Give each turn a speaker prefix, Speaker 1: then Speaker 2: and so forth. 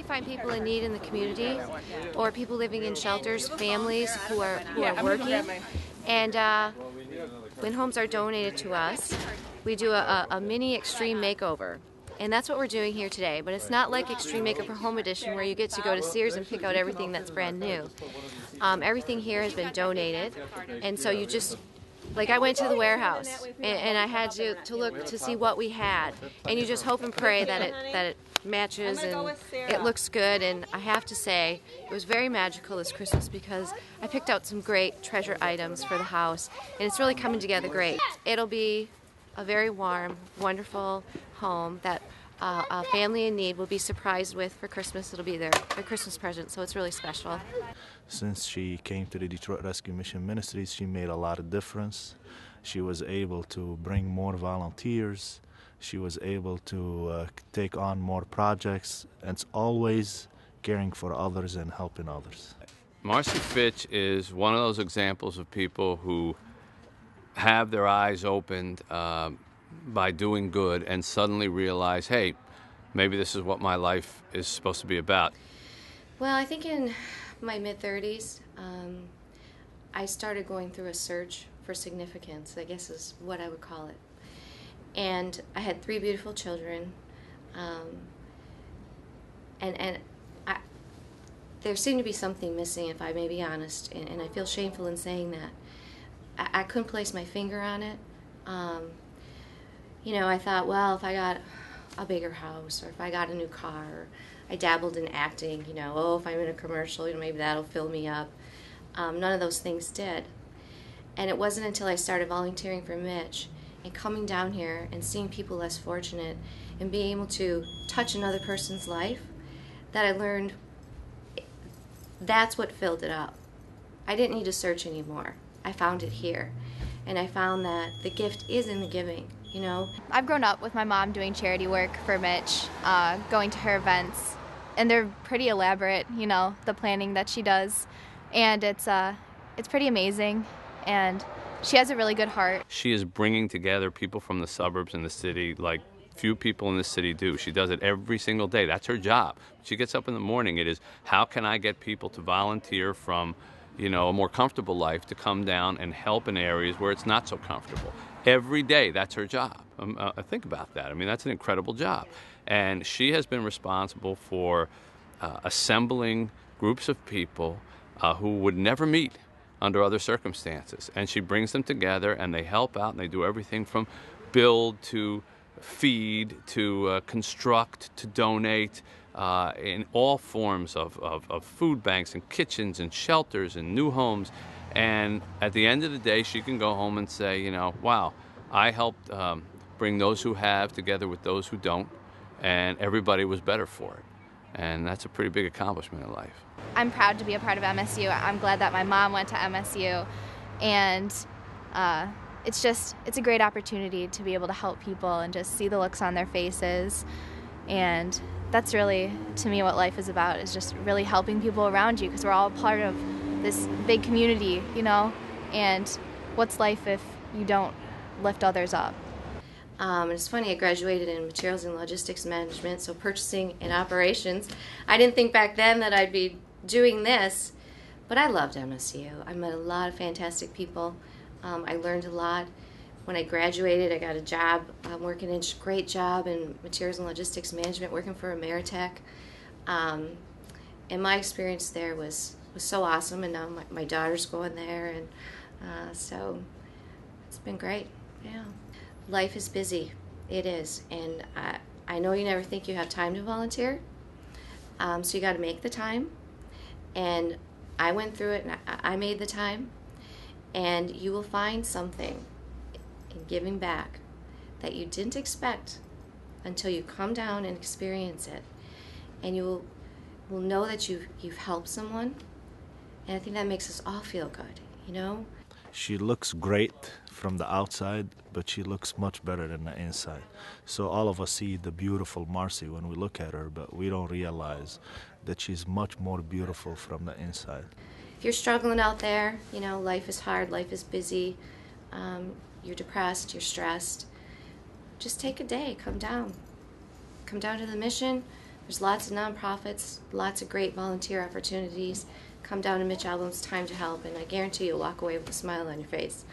Speaker 1: you find people in need in the community, or people living in shelters, families who are working. And when homes are donated to us, we do a mini extreme makeover. And that's what we're doing here today. But it's not like Extreme Makeover Home Edition where you get to go to Sears and pick out everything that's brand new. Everything here has been donated. And so you just, like, I went to the warehouse and I had to look to see what we had. And you just hope and pray that it matches and it looks good. And I have to say, it was very magical this Christmas because I picked out some great treasure items for the house. And it's really coming together great. It'll be a very warm, wonderful home that a family in need will be surprised with for Christmas. It'll be their Christmas present, so it's really special.
Speaker 2: Since she came to the Detroit Rescue Mission Ministries, she made a lot of difference. She was able to bring more volunteers. She was able to take on more projects, and it's always caring for others and helping others.
Speaker 3: Marci Fitch is one of those examples of people who have their eyes opened by doing good and suddenly realize, hey, maybe this is what my life is supposed to be about.
Speaker 1: Well, I think in my mid-30s, I started going through a search for significance, I guess is what I would call it. And I had 3 beautiful children, and there seemed to be something missing, if I may be honest, and I feel shameful in saying that. I couldn't place my finger on it. You know, I thought, well, if I got a bigger house, or if I got a new car, or I dabbled in acting, you know, oh, if I'm in a commercial, you know, maybe that'll fill me up. None of those things did. And it wasn't until I started volunteering for Mitch and coming down here and seeing people less fortunate and being able to touch another person's life that I learned that's what filled it up. I didn't need to search anymore. I found it here. And I found that the gift is in the giving, you know.
Speaker 4: I've grown up with my mom doing charity work for Mitch, going to her events, and they're pretty elaborate, you know, the planning that she does. And it's pretty amazing, and she has a really good heart.
Speaker 3: She is bringing together people from the suburbs and the city like few people in this city do. She does it every single day. That's her job. She gets up in the morning. It is, how can I get people to volunteer from, you know, a more comfortable life to come down and help in areas where it's not so comfortable. Every day, that's her job. Think about that. I mean, that's an incredible job. And she has been responsible for assembling groups of people who would never meet under other circumstances. And she brings them together, and they help out, and they do everything from build to feed to construct to donate, in all forms of food banks and kitchens and shelters and new homes. And at the end of the day, she can go home and say, you know, wow, I helped bring those who have together with those who don't, and everybody was better for it. And that's a pretty big accomplishment in life.
Speaker 4: I'm proud to be a part of MSU. I'm glad that my mom went to MSU, and it's a great opportunity to be able to help people and just see the looks on their faces. And that's really, to me, what life is about, is just really helping people around you, because we're all part of this big community, you know, and what's life if you don't lift others up?
Speaker 1: It's funny, I graduated in materials and logistics management, so purchasing and operations. I didn't think back then that I'd be doing this, but I loved MSU. I met a lot of fantastic people. I learned a lot. When I graduated, I got a job working in a great job in materials and logistics management, working for Ameritech. And my experience there was so awesome, and now my daughter's going there, and so it's been great. Yeah, life is busy. It is, and I know you never think you have time to volunteer, so you got to make the time. And I went through it, and I made the time. And you will find something in giving back that you didn't expect until you come down and experience it. And you will know that you've helped someone. And I think that makes us all feel good, you know?
Speaker 2: She looks great from the outside, but she looks much better than the inside. So all of us see the beautiful Marci when we look at her, but we don't realize that she's much more beautiful from the inside.
Speaker 1: If you're struggling out there, you know, life is hard, life is busy, you're depressed, you're stressed, just take a day, come down. Come down to the mission, There's lots of nonprofits, lots of great volunteer opportunities. Come down to Mitch Album's Time to Help, and I guarantee you'll walk away with a smile on your face.